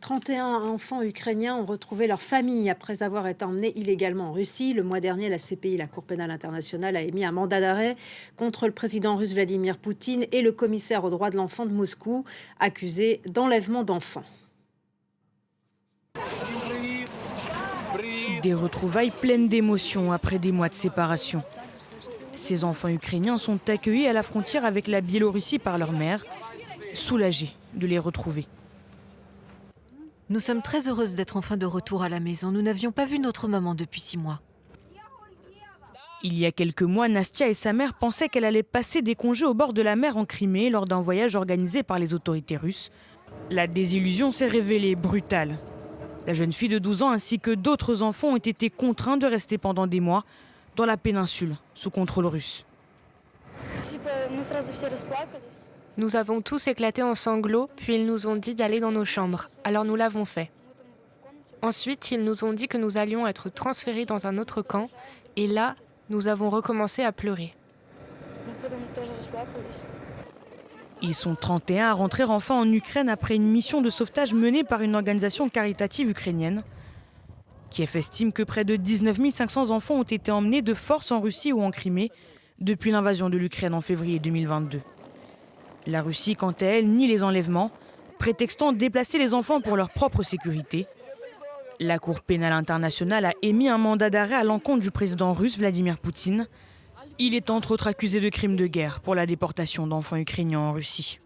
31 enfants ukrainiens ont retrouvé leur famille après avoir été emmenés illégalement en Russie. Le mois dernier, la CPI, la Cour pénale internationale, a émis un mandat d'arrêt contre le président russe Vladimir Poutine et le commissaire aux droits de l'enfant de Moscou, accusés d'enlèvement d'enfants. Des retrouvailles pleines d'émotions après des mois de séparation. Ces enfants ukrainiens sont accueillis à la frontière avec la Biélorussie par leur mère, soulagés de les retrouver. Nous sommes très heureuses d'être enfin de retour à la maison. Nous n'avions pas vu notre maman depuis 6 mois. Il y a quelques mois, Nastia et sa mère pensaient qu'elle allait passer des congés au bord de la mer en Crimée lors d'un voyage organisé par les autorités russes. La désillusion s'est révélée brutale. La jeune fille de 12 ans ainsi que d'autres enfants ont été contraints de rester pendant des mois dans la péninsule, sous contrôle russe. Nous avons tous éclaté en sanglots, puis ils nous ont dit d'aller dans nos chambres. Alors nous l'avons fait. Ensuite, ils nous ont dit que nous allions être transférés dans un autre camp, et là, nous avons recommencé à pleurer. Ils sont 31 à rentrer enfin en Ukraine après une mission de sauvetage menée par une organisation caritative ukrainienne. Kiev estime que près de 19 500 enfants ont été emmenés de force en Russie ou en Crimée depuis l'invasion de l'Ukraine en février 2022. La Russie, quant à elle, nie les enlèvements, prétextant déplacer les enfants pour leur propre sécurité. La Cour pénale internationale a émis un mandat d'arrêt à l'encontre du président russe Vladimir Poutine. Il est entre autres accusé de crimes de guerre pour la déportation d'enfants ukrainiens en Russie.